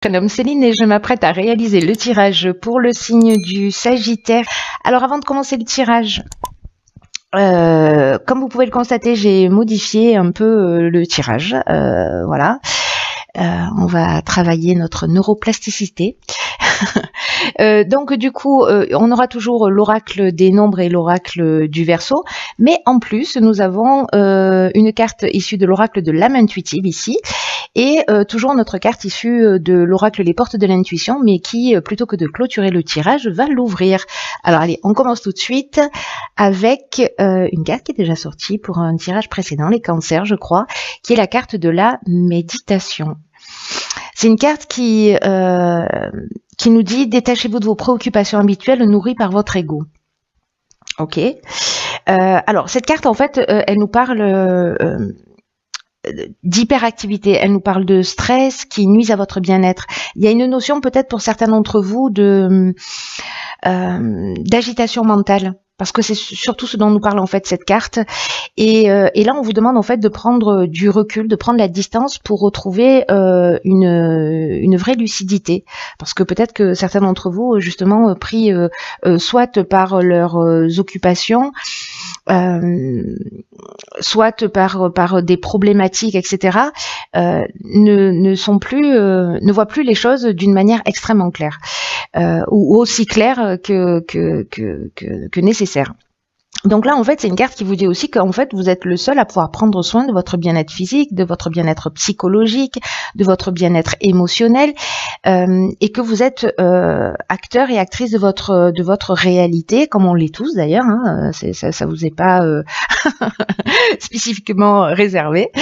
Prénomme Céline et je m'apprête à réaliser le tirage pour le signe du Sagittaire. Alors avant de commencer le tirage, comme vous pouvez le constater, j'ai modifié un peu le tirage. Voilà. On va travailler notre neuroplasticité. Donc du coup, on aura toujours l'oracle des nombres et l'oracle du Verseau, mais en plus, nous avons une carte issue de l'oracle de l'âme intuitive ici, et toujours notre carte issue de l'oracle les portes de l'intuition, mais qui, plutôt que de clôturer le tirage, va l'ouvrir. Alors allez, on commence tout de suite avec une carte qui est déjà sortie pour un tirage précédent, les cancers, je crois, qui est la carte de la méditation. C'est une carte qui nous dit « Détachez-vous de vos préoccupations habituelles nourries par votre ego ». Ok. Alors, cette carte, en fait, elle nous parle d'hyperactivité, elle nous parle de stress qui nuise à votre bien-être. Il y a une notion, peut-être pour certains d'entre vous, d'agitation mentale. Parce que c'est surtout ce dont nous parle en fait cette carte. Et là, on vous demande en fait de prendre du recul, de prendre la distance pour retrouver une vraie lucidité. Parce que peut-être que certains d'entre vous, justement, pris soit par leurs occupations, soit par des problématiques, etc., ne voient plus les choses d'une manière extrêmement claire, ou aussi claire que nécessaire. Donc là, en fait, c'est une carte qui vous dit aussi qu'en fait, vous êtes le seul à pouvoir prendre soin de votre bien-être physique, de votre bien-être psychologique, de votre bien-être émotionnel, et que vous êtes acteur et actrice de votre réalité, comme on l'est tous d'ailleurs. Hein, ça vous est pas spécifiquement réservé.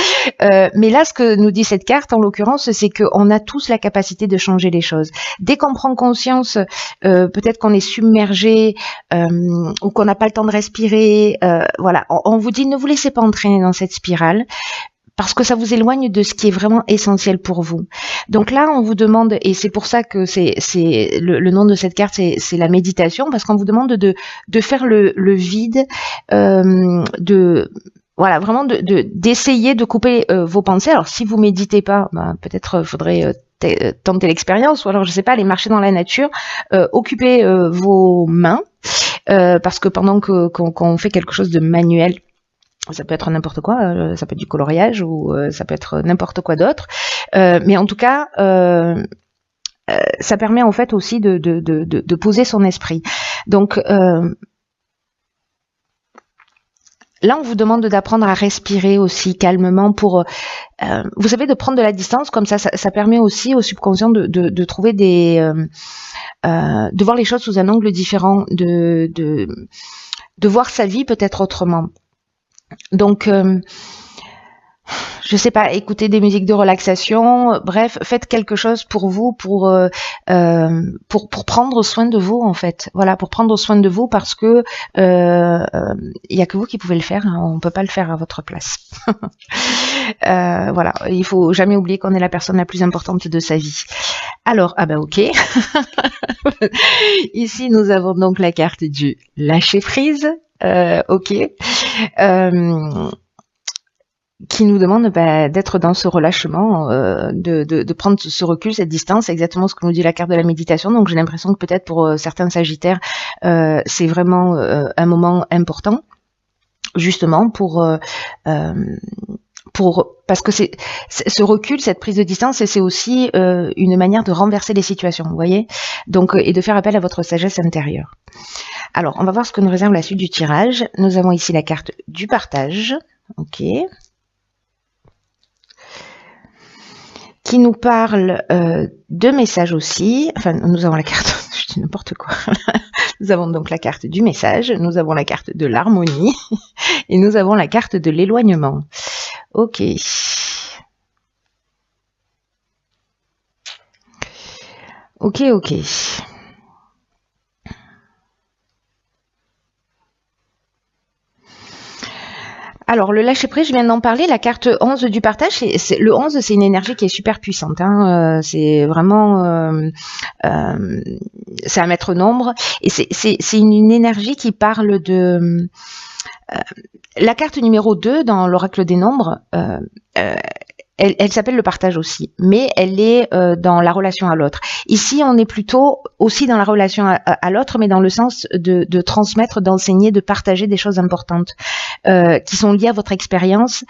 Mais là, ce que nous dit cette carte, en l'occurrence, c'est qu'on a tous la capacité de changer les choses. Dès qu'on prend conscience, peut-être qu'on est submergé ou qu'on n'a pas le temps de respirer, voilà, on vous dit ne vous laissez pas entraîner dans cette spirale parce que ça vous éloigne de ce qui est vraiment essentiel pour vous. Donc là, on vous demande, et c'est pour ça que c'est le nom de cette carte, c'est la méditation, parce qu'on vous demande de faire le vide, voilà, vraiment d'essayer de couper vos pensées. Alors si vous méditez pas, peut-être faudrait tenter l'expérience, ou alors je sais pas, aller marcher dans la nature, occuper vos mains, parce que pendant qu'on fait quelque chose de manuel, ça peut être n'importe quoi, ça peut être du coloriage ou ça peut être n'importe quoi d'autre, mais en tout cas ça permet en fait aussi de poser son esprit. Donc là, on vous demande d'apprendre à respirer aussi calmement pour, vous savez, de prendre de la distance, comme ça permet aussi au subconscient de trouver de voir les choses sous un angle différent, de voir sa vie peut-être autrement. Donc, je sais pas, écoutez des musiques de relaxation, bref, faites quelque chose pour vous, pour prendre soin de vous en fait. Voilà, pour prendre soin de vous parce que y a que vous qui pouvez le faire, hein, on peut pas le faire à votre place. Voilà, il faut jamais oublier qu'on est la personne la plus importante de sa vie. Alors, ok. Ici, nous avons donc la carte du lâcher prise. Ok. Qui nous demande d'être dans ce relâchement, de prendre ce recul, cette distance, c'est exactement ce que nous dit la carte de la méditation. Donc j'ai l'impression que peut-être pour certains Sagittaires, c'est vraiment un moment important, justement parce que c'est ce recul, cette prise de distance, et c'est aussi une manière de renverser les situations, vous voyez, donc et de faire appel à votre sagesse intérieure. Alors, on va voir ce que nous réserve la suite du tirage. Nous avons ici la carte du partage, ok, qui nous parle de messages aussi. Enfin, nous avons la carte, je dis n'importe quoi. Nous avons donc la carte du message, nous avons la carte de l'harmonie et nous avons la carte de l'éloignement. Ok. Ok. Alors, le lâcher-prise, je viens d'en parler, la carte 11 du partage, le 11, c'est une énergie qui est super puissante. Hein, c'est vraiment... c'est un maître nombre. Et c'est une énergie qui parle de... la carte numéro 2 dans l'oracle des nombres, elle s'appelle le partage aussi, mais elle est dans la relation à l'autre. Ici, on est plutôt aussi dans la relation à l'autre, mais dans le sens de transmettre, d'enseigner, de partager des choses importantes qui sont liées à votre expérience.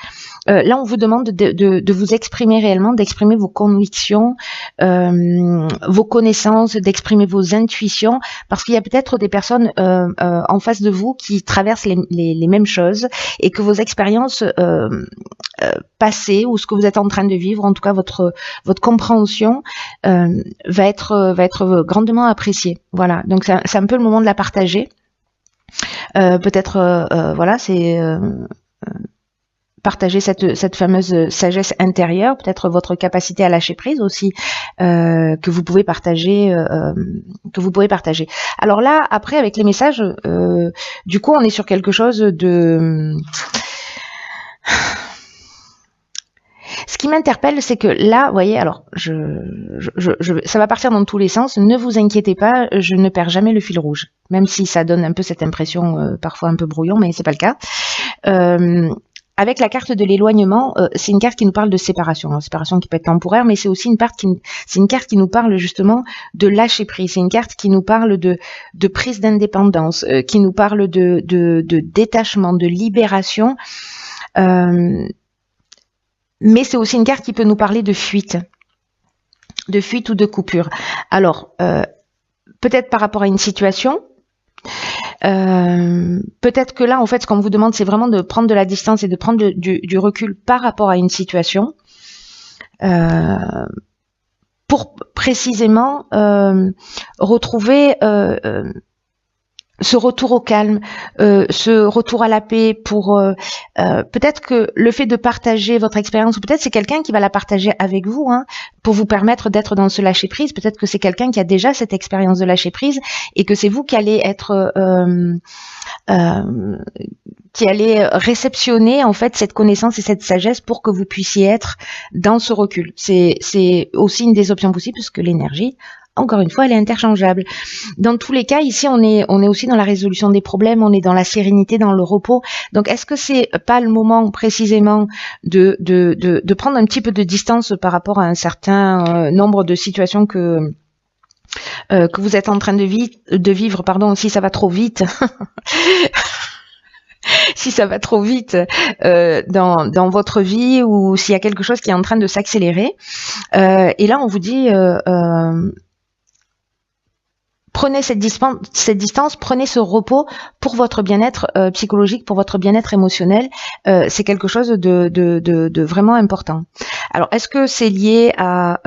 Là, on vous demande de vous exprimer réellement, d'exprimer vos convictions, vos connaissances, d'exprimer vos intuitions, parce qu'il y a peut-être des personnes en face de vous qui traversent les mêmes choses et que vos expériences passées ou ce que vous êtes en train de vivre, en tout cas votre compréhension va être grandement appréciée. Voilà, donc c'est un peu le moment de la partager. Peut-être voilà, c'est partager cette fameuse sagesse intérieure, peut-être votre capacité à lâcher prise aussi, que vous pouvez partager. Alors là, après, avec les messages, du coup, on est sur quelque chose de... Ce qui m'interpelle, c'est que là, vous voyez, alors, ça va partir dans tous les sens. Ne vous inquiétez pas, je ne perds jamais le fil rouge, même si ça donne un peu cette impression, parfois un peu brouillon, mais c'est pas le cas. Avec la carte de l'éloignement, c'est une carte qui nous parle de séparation. Alors, séparation qui peut être temporaire, mais c'est aussi une carte qui nous parle justement de lâcher prise. C'est une carte qui nous parle de prise d'indépendance, qui nous parle de détachement, de libération. Mais c'est aussi une carte qui peut nous parler de fuite ou de coupure. Alors, peut-être par rapport à une situation. Peut-être que là, en fait, ce qu'on vous demande, c'est vraiment de prendre de la distance et de prendre du recul par rapport à une situation pour précisément retrouver ce retour au calme, ce retour à la paix, pour peut-être que le fait de partager votre expérience, ou peut-être c'est quelqu'un qui va la partager avec vous, hein, pour vous permettre d'être dans ce lâcher prise. Peut-être que c'est quelqu'un qui a déjà cette expérience de lâcher prise et que c'est vous qui allez être qui allez réceptionner en fait cette connaissance et cette sagesse pour que vous puissiez être dans ce recul. C'est aussi une des options possibles, puisque l'énergie, encore une fois, elle est interchangeable. Dans tous les cas, ici, on est aussi dans la résolution des problèmes, on est dans la sérénité, dans le repos. Donc, est-ce que c'est pas le moment précisément de prendre un petit peu de distance par rapport à un certain nombre de situations que vous êtes en train de vivre, pardon, si ça va trop vite. Si ça va trop vite dans votre vie, ou s'il y a quelque chose qui est en train de s'accélérer. Et là, on vous dit... prenez cette distance, prenez ce repos pour votre bien-être psychologique, pour votre bien-être émotionnel. C'est quelque chose de vraiment important. Alors, est-ce que c'est lié à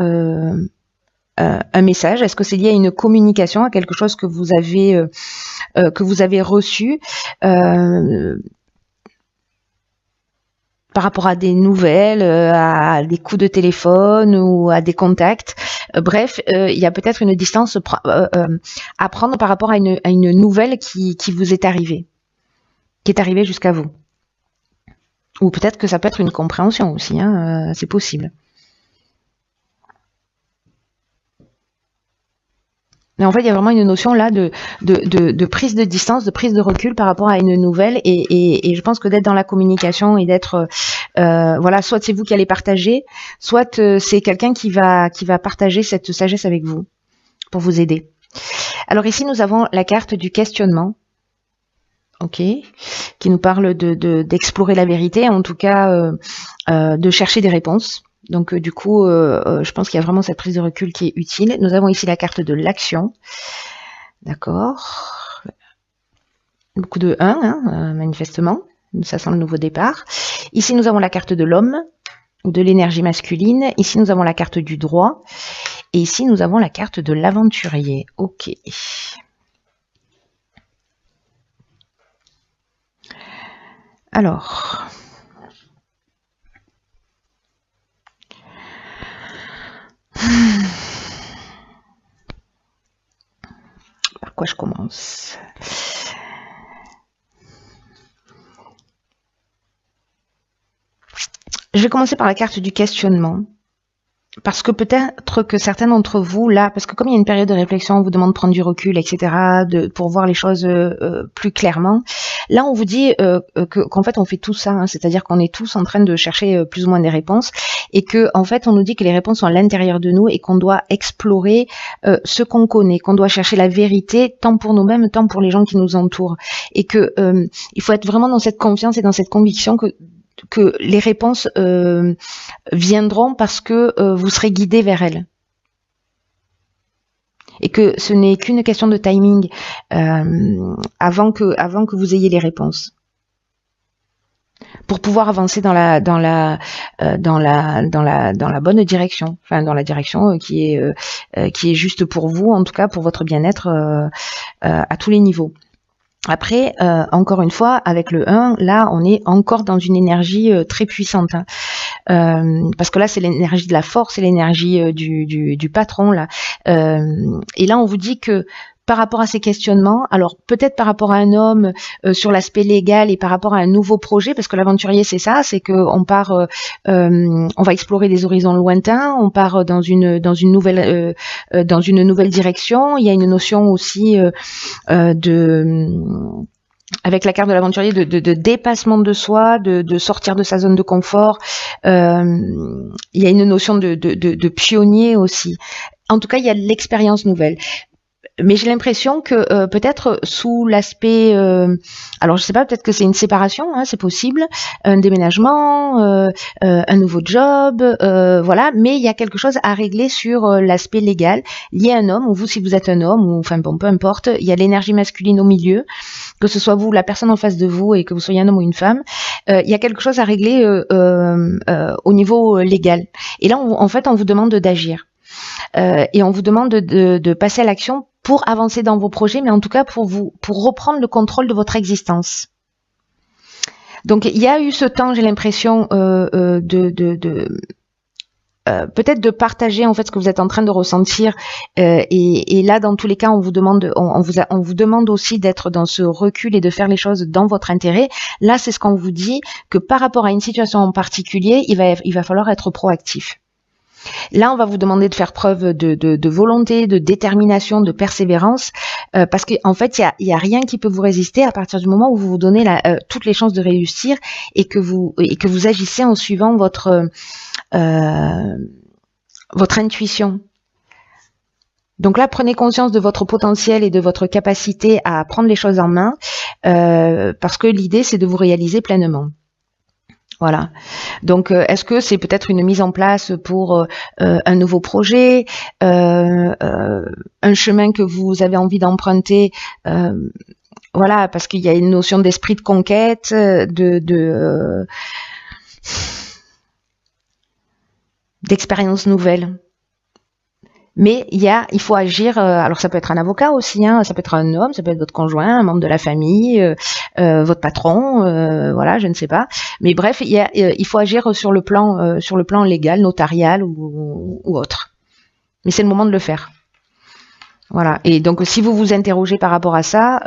un message? Est-ce que c'est lié à une communication, à quelque chose que vous avez reçu par rapport à des nouvelles, à des coups de téléphone ou à des contacts? Bref, il y a peut-être une distance à prendre par rapport à une nouvelle qui vous est arrivée, qui est arrivée jusqu'à vous. Ou peut-être que ça peut être une compréhension aussi, hein, c'est possible. Mais en fait, il y a vraiment une notion là de prise de distance, de prise de recul par rapport à une nouvelle, et je pense que d'être dans la communication et d'être voilà, soit c'est vous qui allez partager, soit c'est quelqu'un qui va partager cette sagesse avec vous pour vous aider. Alors ici, nous avons la carte du questionnement, ok, qui nous parle d'explorer la vérité, en tout cas de chercher des réponses. Donc du coup, je pense qu'il y a vraiment cette prise de recul qui est utile. Nous avons ici la carte de l'action. D'accord. Beaucoup de 1, hein, manifestement. Ça sent le nouveau départ. Ici, nous avons la carte de l'homme, ou de l'énergie masculine. Ici, nous avons la carte du droit. Et ici, nous avons la carte de l'aventurier. Ok. Alors... par quoi je commence? Je vais commencer par la carte du questionnement. parce que peut-être que certains d'entre vous, là, parce que comme il y a une période de réflexion, on vous demande de prendre du recul, etc., pour voir les choses plus clairement, là, on vous dit qu'en fait, on fait tout ça, hein, c'est-à-dire qu'on est tous en train de chercher plus ou moins des réponses, et que en fait, on nous dit que les réponses sont à l'intérieur de nous et qu'on doit explorer ce qu'on connaît, qu'on doit chercher la vérité, tant pour nous-mêmes, tant pour les gens qui nous entourent, et que il faut être vraiment dans cette confiance et dans cette conviction que les réponses viendront parce que vous serez guidé vers elles. Et que ce n'est qu'une question de timing avant que vous ayez les réponses. Pour pouvoir avancer dans la bonne direction, enfin dans la direction qui est juste pour vous, en tout cas pour votre bien-être à tous les niveaux. Après, encore une fois, avec le 1, là, on est encore dans une énergie très puissante. Hein. Parce que là, c'est l'énergie de la force, c'est l'énergie du patron. Là. Et là, on vous dit que par rapport à ces questionnements, alors peut-être par rapport à un homme sur l'aspect légal et par rapport à un nouveau projet, parce que l'aventurier c'est ça, c'est que on part, on va explorer des horizons lointains, on part dans une nouvelle direction. Il y a une notion aussi avec la carte de l'aventurier de dépassement de soi, de sortir de sa zone de confort. Il y a une notion de pionnier aussi. En tout cas, il y a de l'expérience nouvelle. Mais j'ai l'impression que peut-être sous l'aspect, alors je sais pas, peut-être que c'est une séparation, hein, c'est possible, un déménagement, un nouveau job, voilà. Mais il y a quelque chose à régler sur l'aspect légal lié à un homme, ou vous si vous êtes un homme, ou enfin bon, peu importe. Il y a l'énergie masculine au milieu, que ce soit vous, la personne en face de vous, et que vous soyez un homme ou une femme. Il y a quelque chose à régler au niveau légal. Et là, en fait, on vous demande d'agir. Et on vous demande de passer à l'action pour avancer dans vos projets, mais en tout cas pour reprendre le contrôle de votre existence. Donc il y a eu ce temps, j'ai l'impression, peut-être de partager en fait ce que vous êtes en train de ressentir, et là dans tous les cas on vous demande aussi d'être dans ce recul et de faire les choses dans votre intérêt. Là c'est ce qu'on vous dit, que par rapport à une situation en particulier, il va falloir être proactif. Là, on va vous demander de faire preuve de volonté, de détermination, de persévérance, parce qu'en fait, il y a rien qui peut vous résister à partir du moment où vous vous donnez toutes les chances de réussir et que vous agissez en suivant votre intuition. Donc là, prenez conscience de votre potentiel et de votre capacité à prendre les choses en main, parce que l'idée, c'est de vous réaliser pleinement. Voilà. Donc, est-ce que c'est peut-être une mise en place pour un nouveau projet, un chemin que vous avez envie d'emprunter, voilà, parce qu'il y a une notion d'esprit de conquête, d'expérience nouvelle. Mais il faut agir. Alors ça peut être un avocat aussi, hein, ça peut être un homme, ça peut être votre conjoint, un membre de la famille, votre patron, voilà, je ne sais pas. Mais bref, il faut agir sur le plan légal, notarial ou autre. Mais c'est le moment de le faire. Voilà. Et donc si vous vous interrogez par rapport à ça,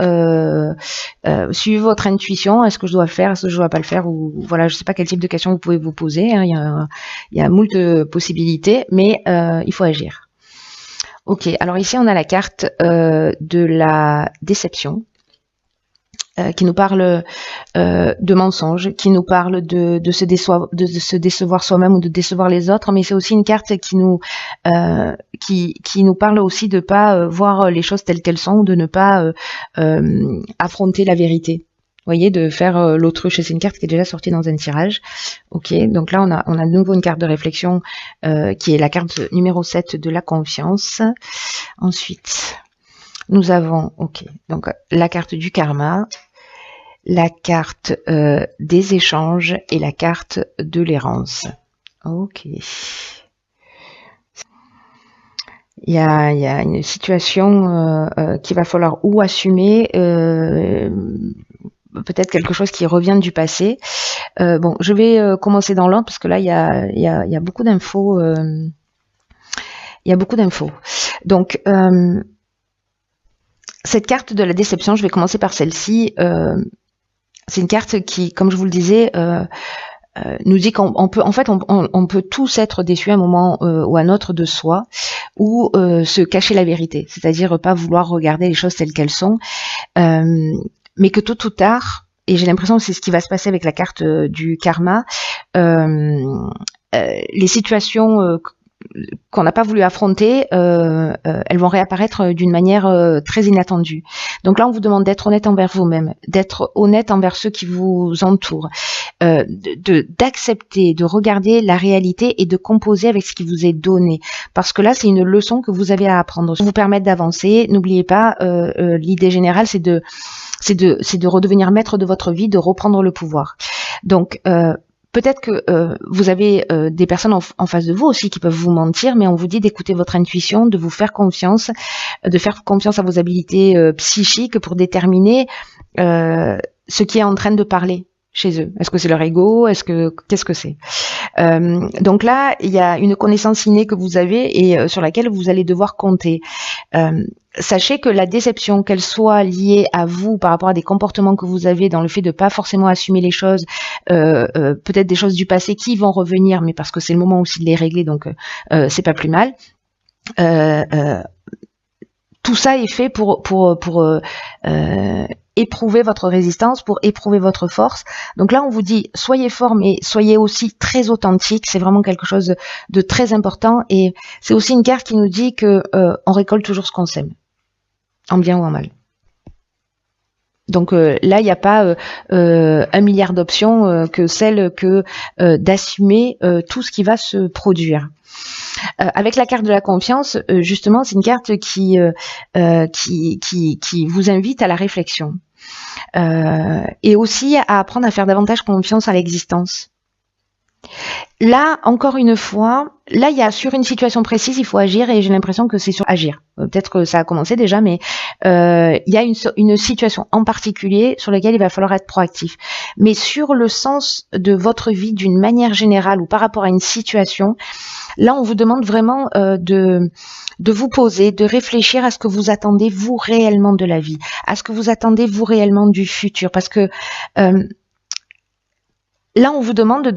suivez votre intuition. Est-ce que je dois le faire, est-ce que je dois pas le faire, ou voilà, je sais pas quel type de questions vous pouvez vous poser. Hein, il y a moult possibilités, mais il faut agir. Ok, alors ici on a la carte de la déception qui nous parle de mensonges, qui nous parle de se décevoir soi-même ou de décevoir les autres, mais c'est aussi une carte qui nous parle aussi de pas voir les choses telles qu'elles sont, ou de ne pas affronter la vérité. Vous voyez, de faire l'autruche. C'est une carte qui est déjà sortie dans un tirage. Ok, donc là on a de nouveau une carte de réflexion qui est la carte numéro 7 de la confiance. Ensuite, nous avons donc la carte du karma, la carte des échanges et la carte de l'errance. Ok. Il y a une situation qu'il va falloir ou assumer, peut-être quelque chose qui revient du passé. Bon, je vais commencer dans l'ordre parce que là il y a beaucoup d'infos. Il y a beaucoup d'infos. Donc cette carte de la déception, je vais commencer par celle-ci. C'est une carte qui, comme je vous le disais, nous dit qu'on peut, en fait, on peut tous être déçus à un moment ou à un autre de soi, ou se cacher la vérité, c'est-à-dire pas vouloir regarder les choses telles qu'elles sont, mais que tôt ou tard, et j'ai l'impression que c'est ce qui va se passer avec la carte du karma, les situations qu'on n'a pas voulu affronter, elles vont réapparaître d'une manière très inattendue. Donc là, on vous demande d'être honnête envers vous-même, d'être honnête envers ceux qui vous entourent, d'accepter, de regarder la réalité et de composer avec ce qui vous est donné. Parce que là, c'est une leçon que vous avez à apprendre. Pour vous permettre d'avancer, n'oubliez pas, l'idée générale, c'est de redevenir maître de votre vie, de reprendre le pouvoir. Donc, peut-être que vous avez des personnes en face de vous aussi qui peuvent vous mentir, mais on vous dit d'écouter votre intuition, de vous faire confiance, de faire confiance à vos habiletés psychiques pour déterminer ce qui est en train de parler chez eux. Est-ce que c'est leur ego? Qu'est-ce que c'est? Donc là, il y a une connaissance innée que vous avez et sur laquelle vous allez devoir compter. Sachez que la déception, qu'elle soit liée à vous par rapport à des comportements que vous avez dans le fait de pas forcément assumer les choses, peut-être des choses du passé qui vont revenir, mais parce que c'est le moment aussi de les régler, donc c'est pas plus mal. Tout ça est fait pour éprouver votre résistance, pour éprouver votre force. Donc là, on vous dit, soyez fort, mais soyez aussi très authentique. C'est vraiment quelque chose de très important. Et c'est aussi une carte qui nous dit que on récolte toujours ce qu'on sème, en bien ou en mal. Donc là, il n'y a pas 1 milliard d'options que celle que d'assumer tout ce qui va se produire. Avec la carte de la confiance, justement, c'est une carte qui vous invite à la réflexion et aussi à apprendre à faire davantage confiance à l'existence. Là, encore une fois, là, il y a sur une situation précise, il faut agir et j'ai l'impression que c'est sur agir. Peut-être que ça a commencé déjà, mais il y a une situation en particulier sur laquelle il va falloir être proactif. Mais sur le sens de votre vie d'une manière générale ou par rapport à une situation, là, on vous demande vraiment de vous poser, de réfléchir à ce que vous attendez vous réellement de la vie, à ce que vous attendez vous réellement du futur, parce que là, on vous demande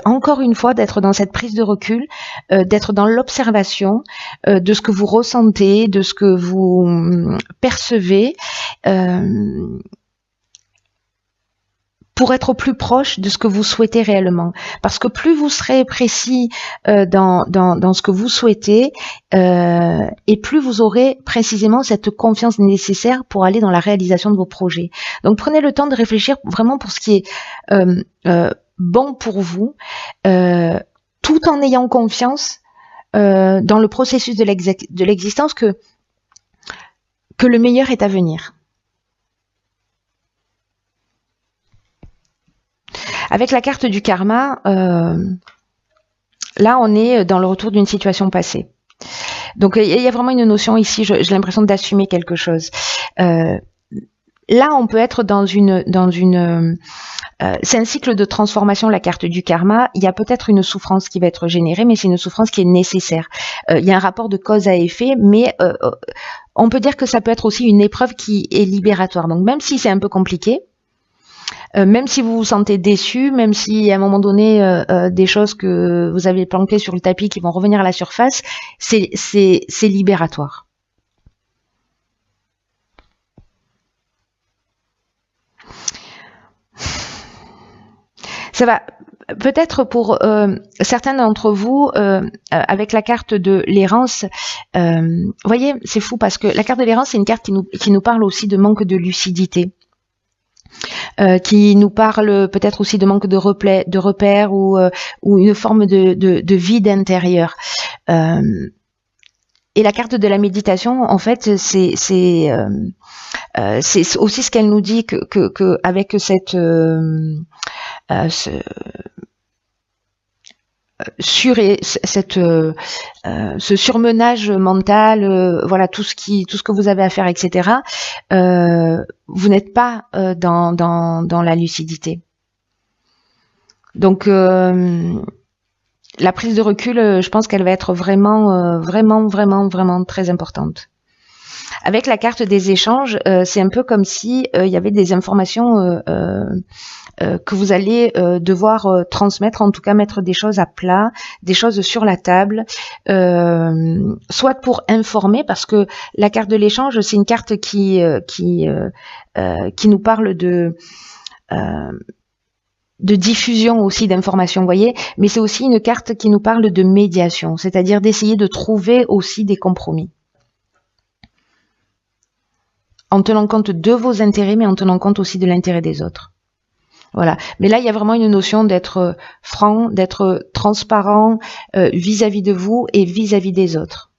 encore une fois d'être dans cette prise de recul, d'être dans l'observation de ce que vous ressentez, de ce que vous percevez, pour être au plus proche de ce que vous souhaitez réellement. Parce que plus vous serez précis dans ce que vous souhaitez, et plus vous aurez précisément cette confiance nécessaire pour aller dans la réalisation de vos projets. Donc prenez le temps de réfléchir vraiment pour ce qui est bon pour vous, tout en ayant confiance dans le processus de l'existence que le meilleur est à venir. Avec la carte du karma, là on est dans le retour d'une situation passée. Donc il y a vraiment une notion ici, j'ai l'impression d'assumer quelque chose. Là on peut être dans une c'est un cycle de transformation, la carte du karma. Il y a peut-être une souffrance qui va être générée, mais c'est une souffrance qui est nécessaire. Il y a un rapport de cause à effet, mais on peut dire que ça peut être aussi une épreuve qui est libératoire. Donc même si c'est un peu compliqué, même si vous vous sentez déçu, même si à un moment donné des choses que vous avez planquées sur le tapis qui vont revenir à la surface, c'est libératoire. Ça va peut-être pour certains d'entre vous, avec la carte de l'errance, vous voyez, c'est fou parce que la carte de l'errance, c'est une carte qui nous parle aussi de manque de lucidité. Qui nous parle peut-être aussi de manque de repères ou une forme de vide intérieur. Et la carte de la méditation, en fait, c'est aussi ce qu'elle nous dit que avec cette ce surmenage mental, voilà tout ce que vous avez à faire, etc. Vous n'êtes pas dans la lucidité. Donc la prise de recul, je pense qu'elle va être vraiment très importante. Avec la carte des échanges, c'est un peu comme si il y avait des informations que vous allez devoir transmettre, en tout cas mettre des choses à plat, des choses sur la table, soit pour informer, parce que la carte de l'échange, c'est une carte qui nous parle de diffusion aussi d'informations, vous voyez, mais c'est aussi une carte qui nous parle de médiation, c'est-à-dire d'essayer de trouver aussi des compromis. En tenant compte de vos intérêts, mais en tenant compte aussi de l'intérêt des autres. Voilà. Mais là, il y a vraiment une notion d'être franc, d'être transparent vis-à-vis de vous et vis-à-vis des autres.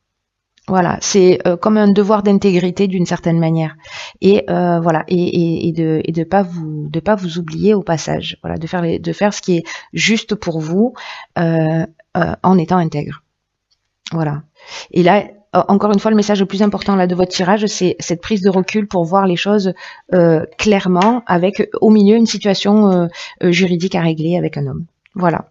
Voilà, c'est comme un devoir d'intégrité d'une certaine manière, et voilà, et de pas vous oublier au passage, voilà, de faire ce qui est juste pour vous en étant intègre, voilà. Et là, encore une fois, le message le plus important là de votre tirage, c'est cette prise de recul pour voir les choses clairement, avec au milieu une situation juridique à régler avec un homme, voilà.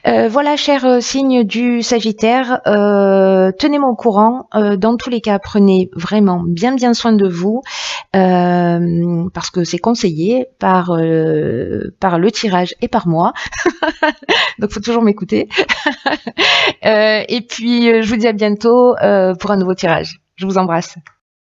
Voilà, cher signe du Sagittaire, tenez-moi au courant. Dans tous les cas, prenez vraiment bien soin de vous, parce que c'est conseillé par le tirage et par moi. Donc, faut toujours m'écouter. Et puis, je vous dis à bientôt pour un nouveau tirage. Je vous embrasse.